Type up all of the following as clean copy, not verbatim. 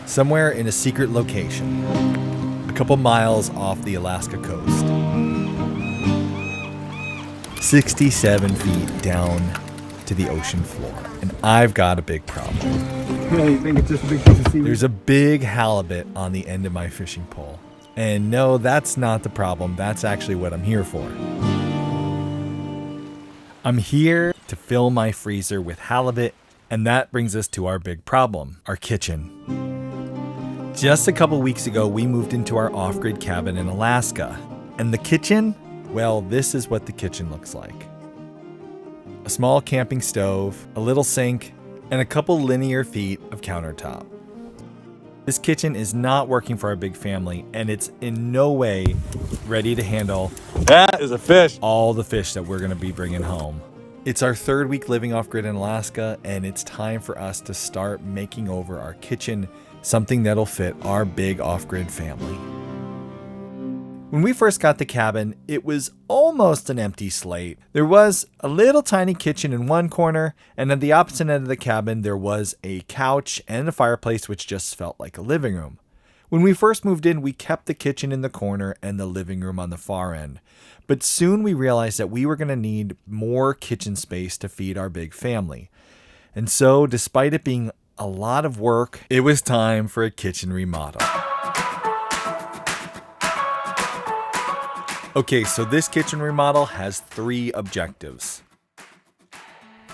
somewhere in a secret location, a couple miles off the Alaska coast. 67 feet down to the ocean floor. And I've got a big problem. Yeah, you think it's just a big piece of seaweed? There's a big halibut on the end of my fishing pole. And no, that's not the problem. That's actually what I'm here for. I'm here to fill my freezer with halibut, and that brings us to our big problem, our kitchen. Just a couple weeks ago, we moved into our off-grid cabin in Alaska. And the kitchen? Well, this is what the kitchen looks like. A small camping stove, a little sink, and a couple linear feet of countertop. This kitchen is not working for our big family, and it's in no way ready to handle That is a fish. all the fish that we're going to be bringing home. It's our third week living off-grid in Alaska, and it's time for us to start making over our kitchen something that'll fit our big off-grid family. When we first got the cabin, it was almost an empty slate. There was a little tiny kitchen in one corner, and at the opposite end of the cabin, there was a couch and a fireplace, which just felt like a living room. When we first moved in, we kept the kitchen in the corner and the living room on the far end. But soon we realized that we were going to need more kitchen space to feed our big family. And so, despite it being a lot of work, it was time for a kitchen remodel. Okay, so this kitchen remodel has 3 objectives.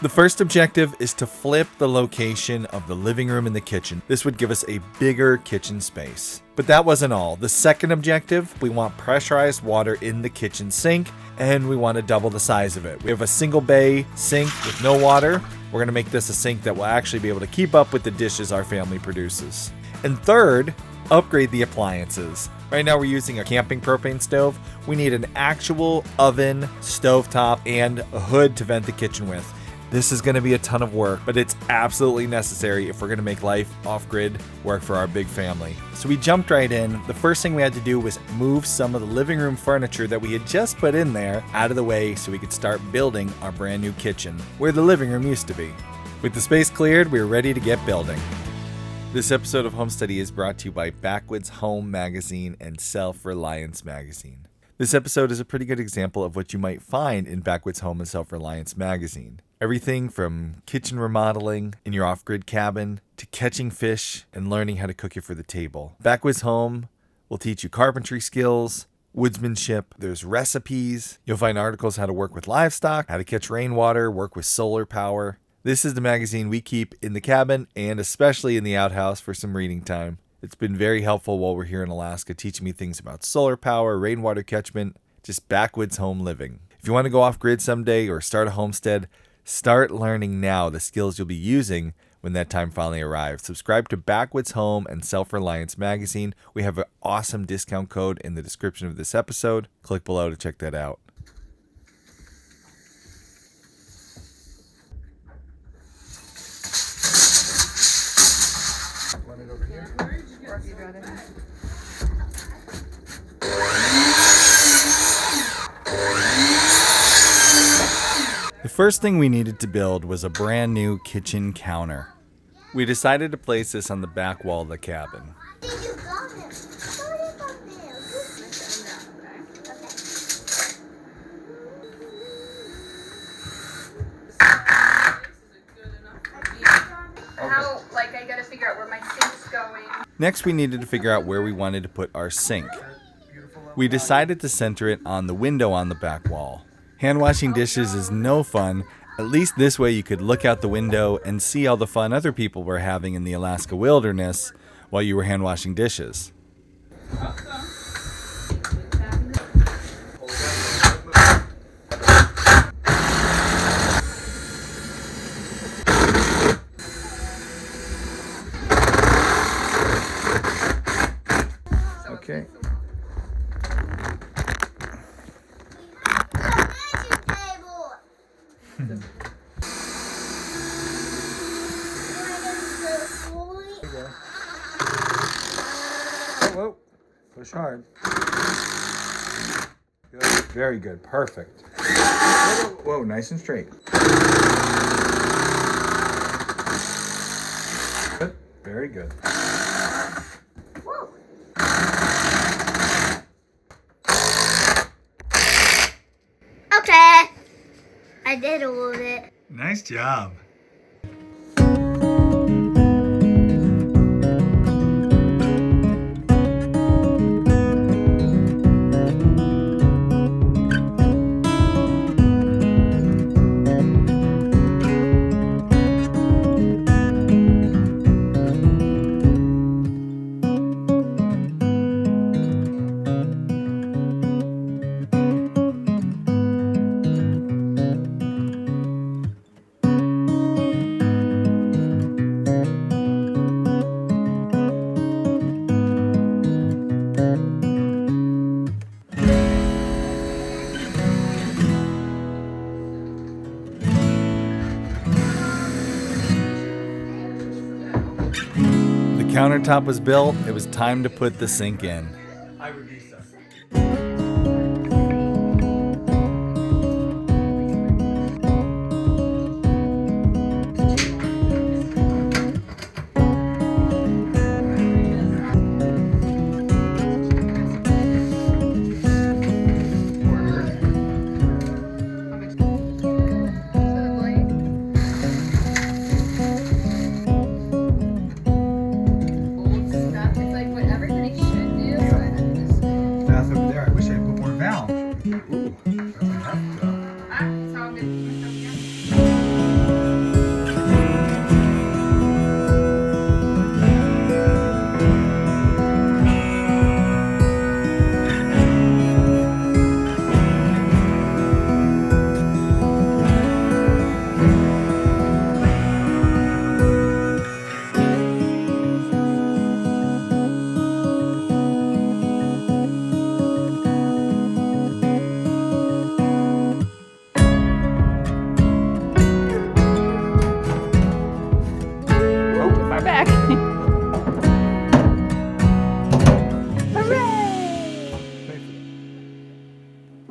The first objective is to flip the location of the living room and the kitchen. This would give us a bigger kitchen space. But that wasn't all. The second objective, we want pressurized water in the kitchen sink, and we want to double the size of it. We have a single bay sink with no water. We're going to make this a sink that will actually be able to keep up with the dishes our family produces. And third, upgrade the appliances. Right now we're using a camping propane stove. We need an actual oven, stovetop, and a hood to vent the kitchen with. This is going to be a ton of work, but it's absolutely necessary if we're going to make life off-grid work for our big family. So we jumped right in. The first thing we had to do was move some of the living room furniture that we had just put in there out of the way so we could start building our brand new kitchen, where the living room used to be. With the space cleared, we were ready to get building. This episode of Homesteady is brought to you by Backwoods Home Magazine and Self-Reliance Magazine. This episode is a pretty good example of what you might find in Backwoods Home and Self-Reliance Magazine. Everything from kitchen remodeling in your off-grid cabin to catching fish and learning how to cook it for the table. Backwoods Home will teach you carpentry skills, woodsmanship, there's recipes. You'll find articles how to work with livestock, how to catch rainwater, work with solar power. This is the magazine we keep in the cabin and especially in the outhouse for some reading time. It's been very helpful while we're here in Alaska, teaching me things about solar power, rainwater catchment, just backwoods home living. If you want to go off-grid someday or start a homestead, start learning now the skills you'll be using when that time finally arrives. Subscribe to Backwoods Home and Self-Reliance Magazine. We have an awesome discount code in the description of this episode. Click below to check that out. The first thing we needed to build was a brand new kitchen counter. We decided to place this on the back wall of the cabin. I gotta figure out where my sink's going. Next, we needed to figure out where we wanted to put our sink. We decided to center it on the window on the back wall. Hand washing dishes is no fun. At least this way you could look out the window and see all the fun other people were having in the Alaska wilderness while you were hand washing dishes. Okay. Whoa, push hard. Good. Very good, perfect. Whoa, nice and straight. Good, very good. I did a little bit. Nice job. The countertop was built. It was time to put the sink in. I would do so.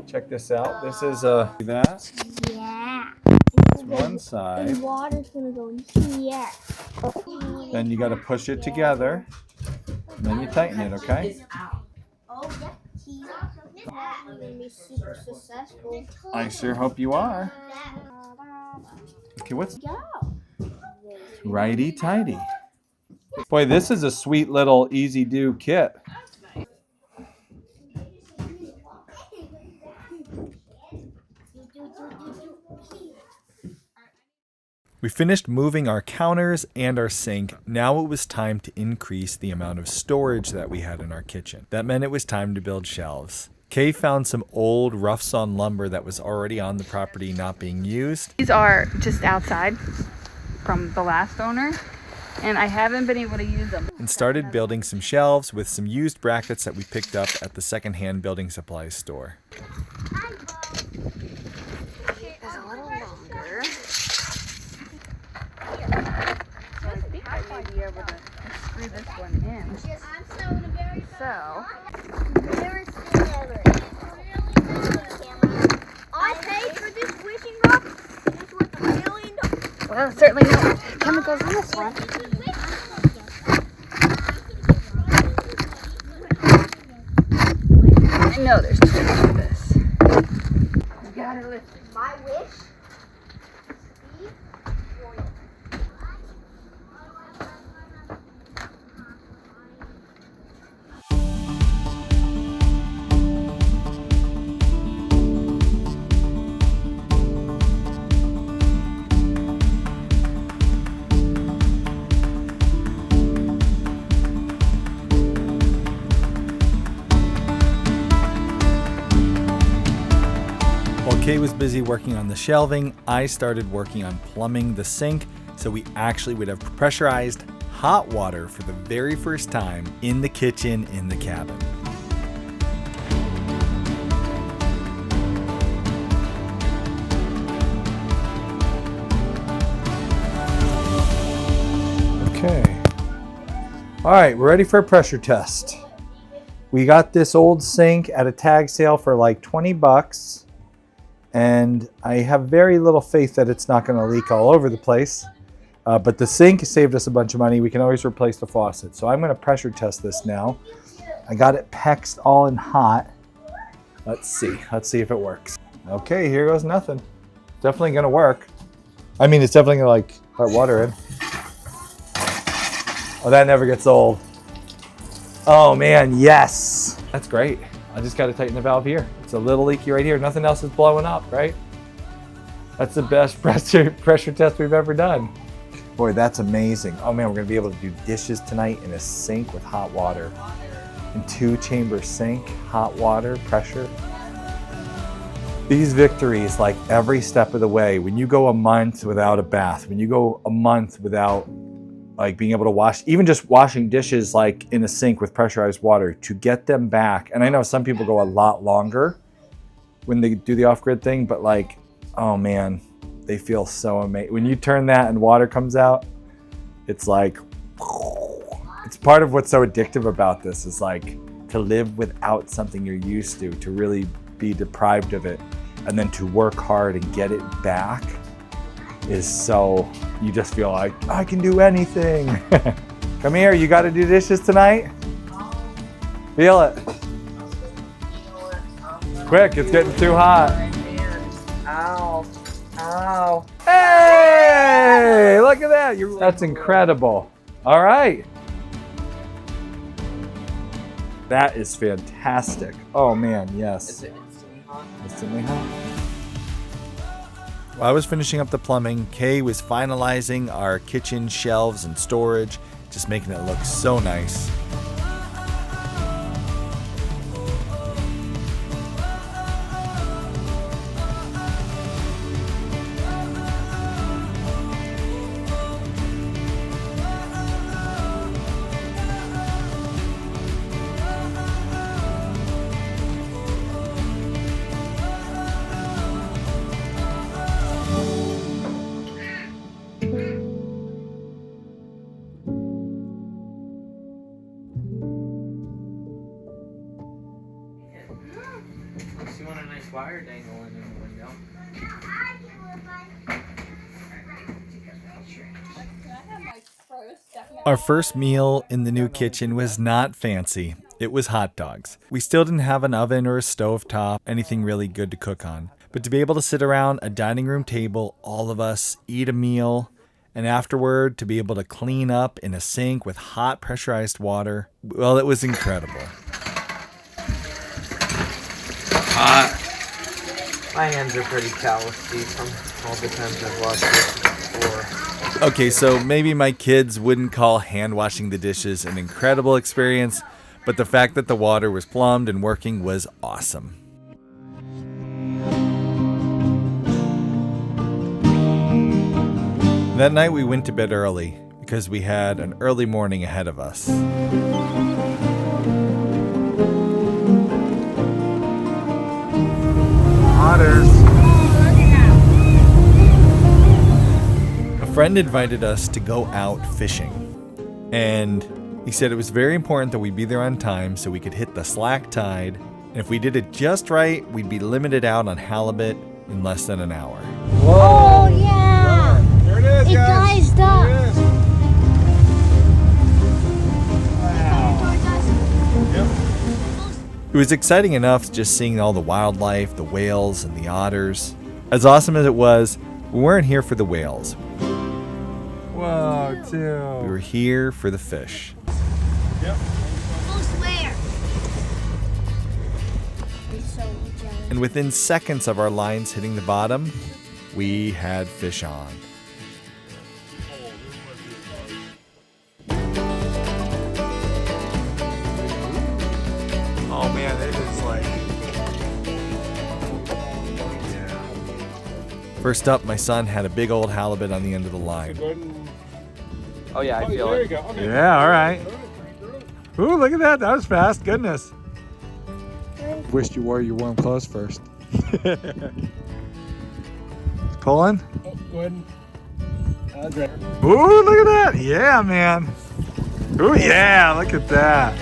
Check this out. This is that. Yeah. It's one side. And water's gonna go in here. Then you got to push it together. And then you tighten it, okay? Oh, yeah. I'm gonna be super successful. I sure hope you are. Okay, what's Go. righty tighty? Boy, this is a sweet little easy do kit. We finished moving our counters and our sink. Now it was time to increase the amount of storage that we had in our kitchen. That meant it was time to build shelves. Kay found some old rough sawn lumber that was already on the property not being used. These are just outside from the last owner, and I haven't been able to use them. And started building some shelves with some used brackets that we picked up at the secondhand building supplies store. It's a little longer. So I think I might be able to screw this one in. So, I paid for this wishing rod. It's worth $1 million. well, certainly no chemicals in this one. I know there's tricks to this. You gotta lift it. My wish. While Kay was busy working on the shelving, I started working on plumbing the sink so we actually would have pressurized hot water for the very first time in the kitchen in the cabin. Okay. All right, we're ready for a pressure test. We got this old sink at a tag sale for like 20 bucks. And I have very little faith that it's not going to leak all over the place. But the sink saved us a bunch of money. We can always replace the faucet. So I'm going to pressure test this now. I got it PEXed all in hot. Let's see. Let's see if it works. Okay, here goes nothing. definitely gonna work. I mean, it's definitely gonna like put water in. Oh, that never gets old. Oh man, yes. That's great. I just gotta tighten the valve here. It's a little leaky right here. Nothing else is blowing up, right? That's the best pressure test we've ever done. Boy, that's amazing. Oh man, we're gonna be able to do dishes tonight in a sink with hot water. In 2-chamber sink, hot water, pressure. These victories, like every step of the way, when you go a month without a bath, when you go a month without like being able to wash, even just washing dishes like in a sink with pressurized water, to get them back. And I know some people go a lot longer when they do the off-grid thing, but like, oh man, they feel so amazing. When you turn that and water comes out, it's like, it's part of what's so addictive about this is like to live without something you're used to really be deprived of it, and then to work hard and get it back is so, you just feel like, I can do anything. Come here, you gotta do dishes tonight? Feel it. Quick, it's getting too hot. Ow, ow. Hey, look at that. That's incredible. All right. That is fantastic. Oh man, yes. Is it instantly hot? Instantly hot. While I was finishing up the plumbing, Kay was finalizing our kitchen shelves and storage, just making it look so nice. Unless you want a nice wire dangle in the window. Our first meal in the new kitchen was not fancy. It was hot dogs. We still didn't have an oven or a stovetop, anything really good to cook on. But to be able to sit around a dining room table, all of us, eat a meal, and afterward to be able to clean up in a sink with hot pressurized water, well, it was incredible. Hot. My hands are pretty callousy from all the times I've washed dishes before. Okay, so maybe my kids wouldn't call hand washing the dishes an incredible experience, but the fact that the water was plumbed and working was awesome. That night we went to bed early because we had an early morning ahead of us. Otters. A friend invited us to go out fishing, and he said it was very important that we be there on time so we could hit the slack tide, and if we did it just right, we'd be limited out on halibut in less than an hour. Oh, yeah. There it is, It guys. guys up. There it is. It was exciting enough just seeing all the wildlife, the whales and the otters. As awesome as it was, we weren't here for the whales. Whoa, too. We were here for the fish. Yep. Swear. And within seconds of our lines hitting the bottom, we had fish on. Oh man, it is like... First up, my son had a big old halibut on the end of the line. Oh yeah, I feel There you it. go. Okay. Yeah, all right. Ooh, look at that. That was fast. Goodness. Wished you wore your warm clothes first. Pulling. Oh, go ahead and ready. Ooh, look at that. Yeah, man. Ooh, yeah, look at that.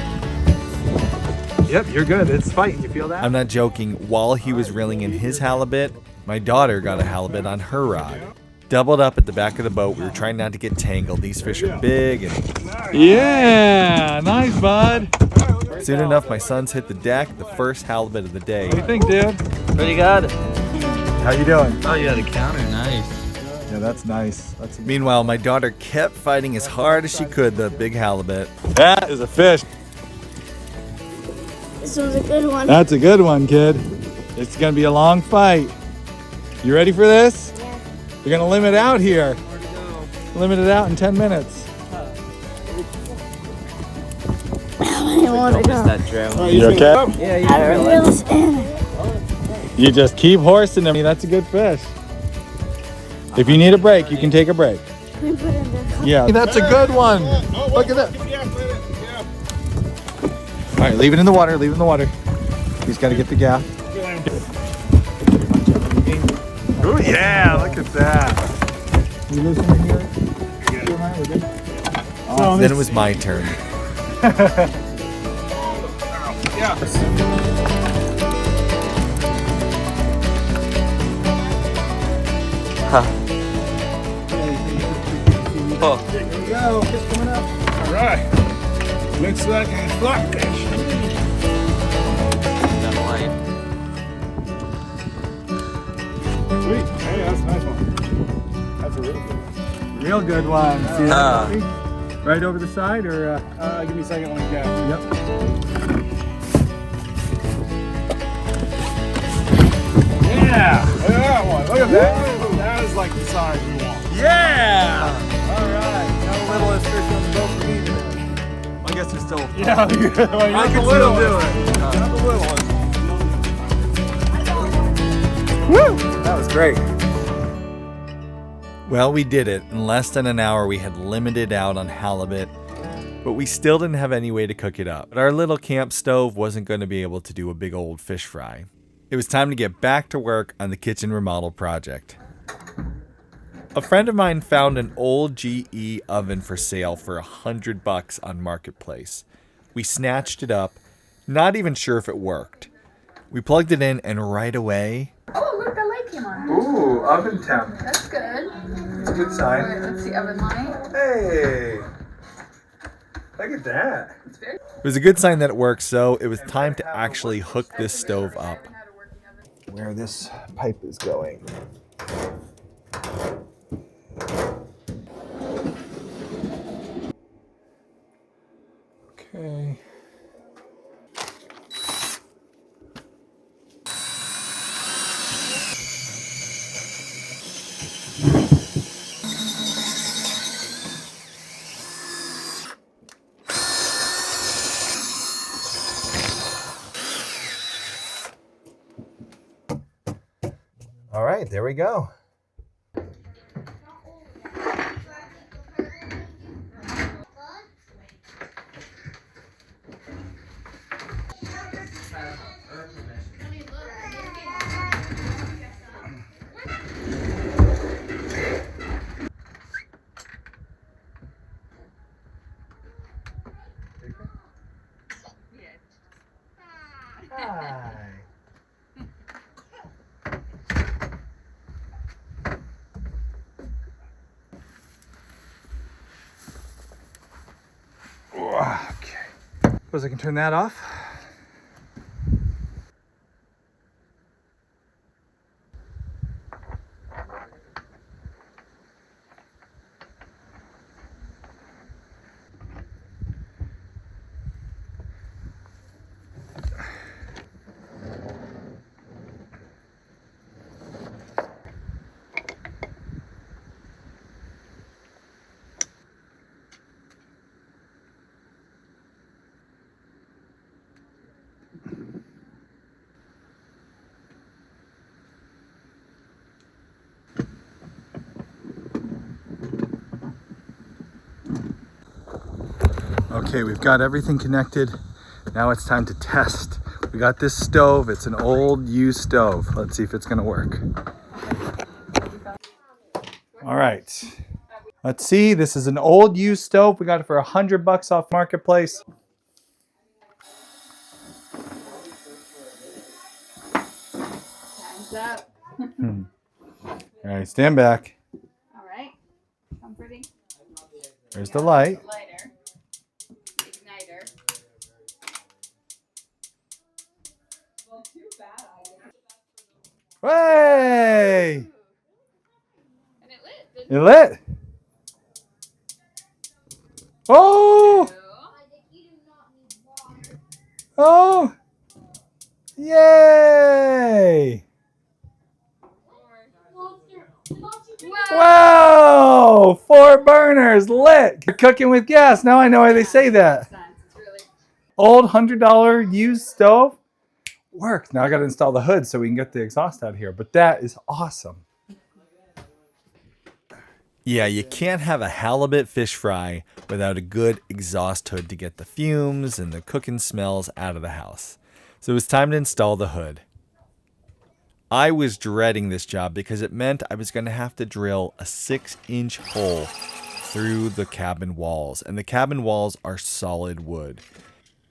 Yep, you're good. It's fighting. You feel that? I'm not joking. While he was reeling in his halibut, my daughter got a halibut on her rod. Doubled up at the back of the boat. We were trying not to get tangled. These fish are big and... Yeah, nice, bud. Soon enough, my sons hit the deck, the first halibut of the day. What do you think, dude? Pretty good. How you doing? Oh yeah, the counter, nice. Yeah, that's nice. Meanwhile, my daughter kept fighting as hard as she could the big halibut. That is a fish. This one's a good one. That's a good one, kid. It's gonna be a long fight. You ready for this? Yeah. We're gonna limit out here. Limit it out in 10 minutes. I want to go. That trail. You okay? Yeah, you I don't really You just keep horsing them. That's a good fish. If you need a break, you can take a break. Can we put it in the cup? Yeah, that's a good one. Look at that. All right, leave it in the water. Leave it in the water. He's got to get the gaff. Oh yeah, look at that. You listening here? Oh, then it was my turn. Oh. There we go. Fish coming up. All right. Looks like a flatfish. That line. Sweet. Hey, that's a nice one. That's a really good one. Real good one. See that? Ah. Bobby? Right over the side, or? Give me a second. Let me get it. Yep. Yeah. Look at that one. Look at that. That is like the size we want. Yeah. All right. Got a littlest fish on the boat for me today. I guess there's still. Yeah. Well, you're I can the still little do one. it. Not the little one. Woo! That was great. Well, we did it. In less than an hour, we had limited out on halibut, but we still didn't have any way to cook it up. But our little camp stove wasn't going to be able to do a big old fish fry. It was time to get back to work on the kitchen remodel project. A friend of mine found an old GE oven for sale for $100 on Marketplace. We snatched it up, not even sure if it worked. We plugged it in, and right away... Oh, look, the light came on. Ooh, oven temp. That's good. It's a good sign. Alright, let's see oven light. Hey! Look at that. It's very It was a good sign that it worked, so it was time to actually hook this stove up. Where this pipe is going. Okay. All right, there we go. Hi. Okay. Suppose I can turn that off. Okay, we've got everything connected. Now it's time to test. We got this stove. It's an old used stove. Let's see if it's gonna work. All right. Let's see, this is an old used stove. We got it for $100 off Marketplace. time's up. All right, stand back. Alright. Comforting. There's the light. Lighter. Igniter. Hey! And it lit, didn't It lit. Oh! it? Oh! Yay! Wow! 4 burners lit. You're cooking with gas. Now I know why they say that. It's really Old $100 used stove works. Now I got to install the hood so we can get the exhaust out here. But that is awesome. Yeah, you can't have a halibut fish fry without a good exhaust hood to get the fumes and the cooking smells out of the house. So it was time to install the hood. I was dreading this job because it meant I was going to have to drill a 6-inch hole through the cabin walls. And the cabin walls are solid wood.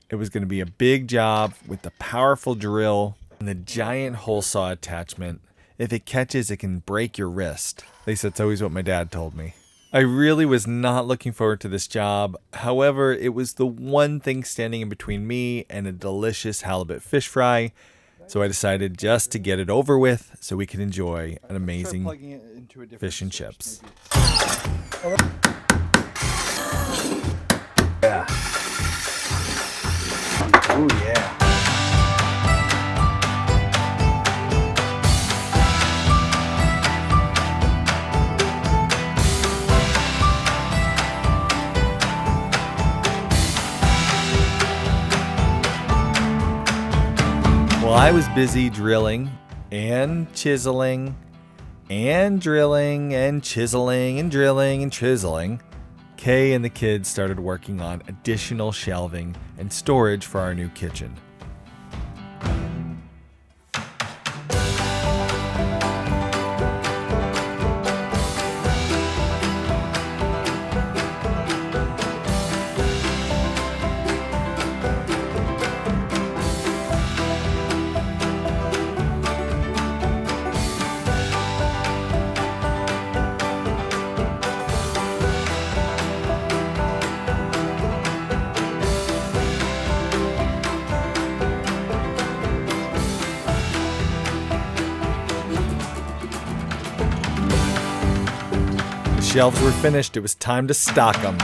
It was going to be a big job with the powerful drill and the giant hole saw attachment. If it catches, it can break your wrist. At least that's always what my dad told me. I really was not looking forward to this job. However, it was the one thing standing in between me and a delicious halibut fish fry. So I decided just to get it over with so we could enjoy an amazing fish and chips. Yeah. Oh yeah. Well, I was busy drilling and chiseling and drilling and chiseling and drilling and chiseling. Kay and the kids started working on additional shelving and storage for our new kitchen. The shelves were finished. It was time to stock them.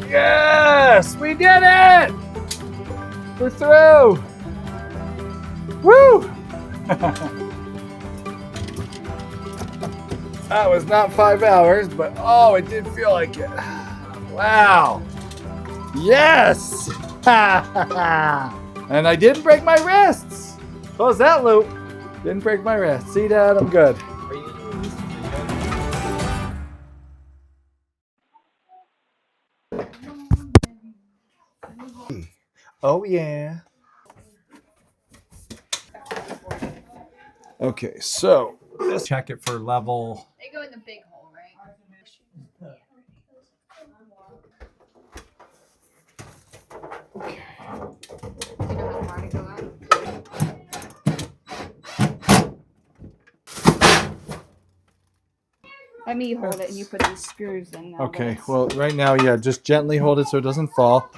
Yes, we did it! We're through! Woo! That was not 5 hours, but oh, it did feel like it. Wow! Yes! And I didn't break my wrists! Close that loop. Didn't break my wrist. See, Dad, I'm good. Oh, yeah. Okay, so let's check it for level. They go in the big hole, right? Do you know how far to go out? Let me hold it and you put these screws in now. Okay, well, right now, yeah, just gently hold it so it doesn't fall.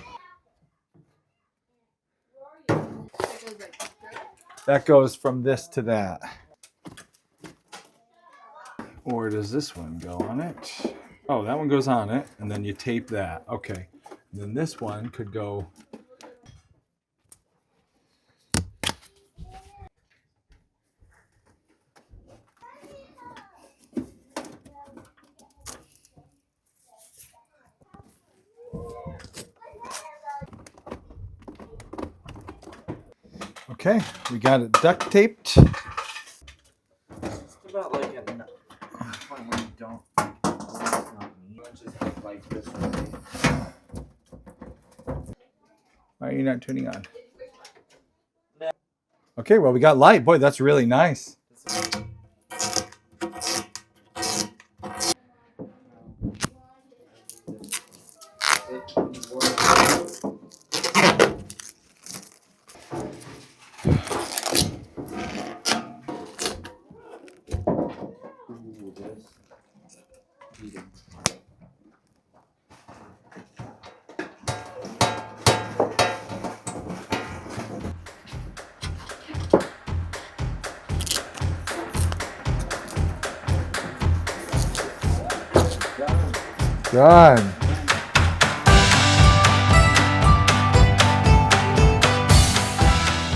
That goes from this to that. Or does this one go on it? Oh, that one goes on it, and then you tape that. Okay. And then this one could go. Okay, we got it duct taped. It's about like at the point where you don't. It's not me. It's just like this way. Why are you not turning on? Okay, well, we got light. Boy, that's really nice. Done.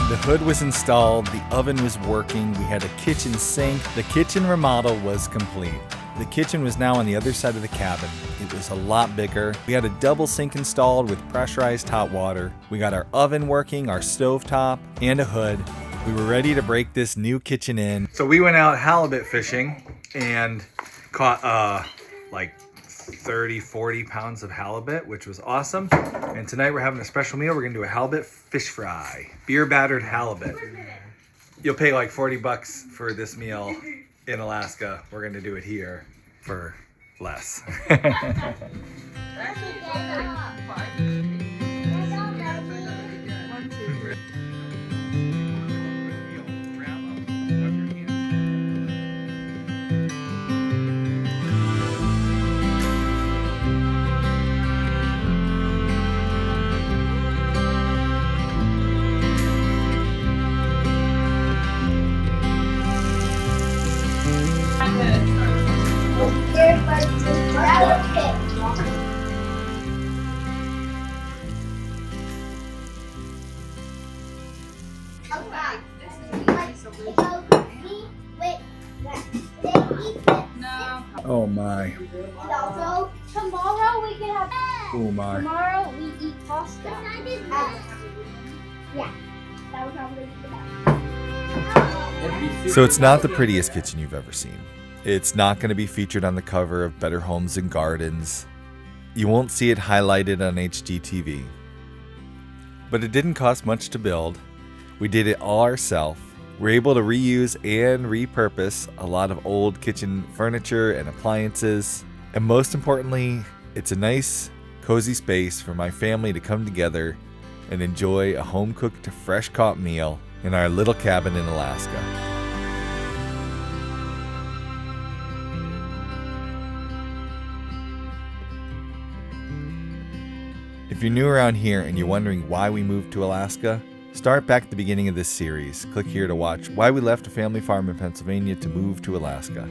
The hood was installed, the oven was working, we had a kitchen sink. The kitchen remodel was complete. The kitchen was now on the other side of the cabin. It was a lot bigger. We had a double sink installed with pressurized hot water. We got our oven working, our stovetop, and a hood. We were ready to break this new kitchen in. So we went out halibut fishing and caught like 30, 40 pounds of halibut, which was awesome. And tonight we're having a special meal. We're gonna do a halibut fish fry, beer-battered halibut. You'll pay like 40 bucks for this meal in Alaska. We're gonna do it here for less. Oh my. Also, tomorrow we can have. Oh my. Tomorrow we eat pasta. Yeah, that was probably the best. So it's not the prettiest kitchen you've ever seen. It's not going to be featured on the cover of Better Homes and Gardens. You won't see it highlighted on HGTV. But it didn't cost much to build. We did it all ourselves. We're able to reuse and repurpose a lot of old kitchen furniture and appliances. And most importantly, it's a nice, cozy space for my family to come together and enjoy a home-cooked, fresh-caught meal in our little cabin in Alaska. If you're new around here and you're wondering why we moved to Alaska, start back at the beginning of this series. Click here to watch why we left a family farm in Pennsylvania to move to Alaska.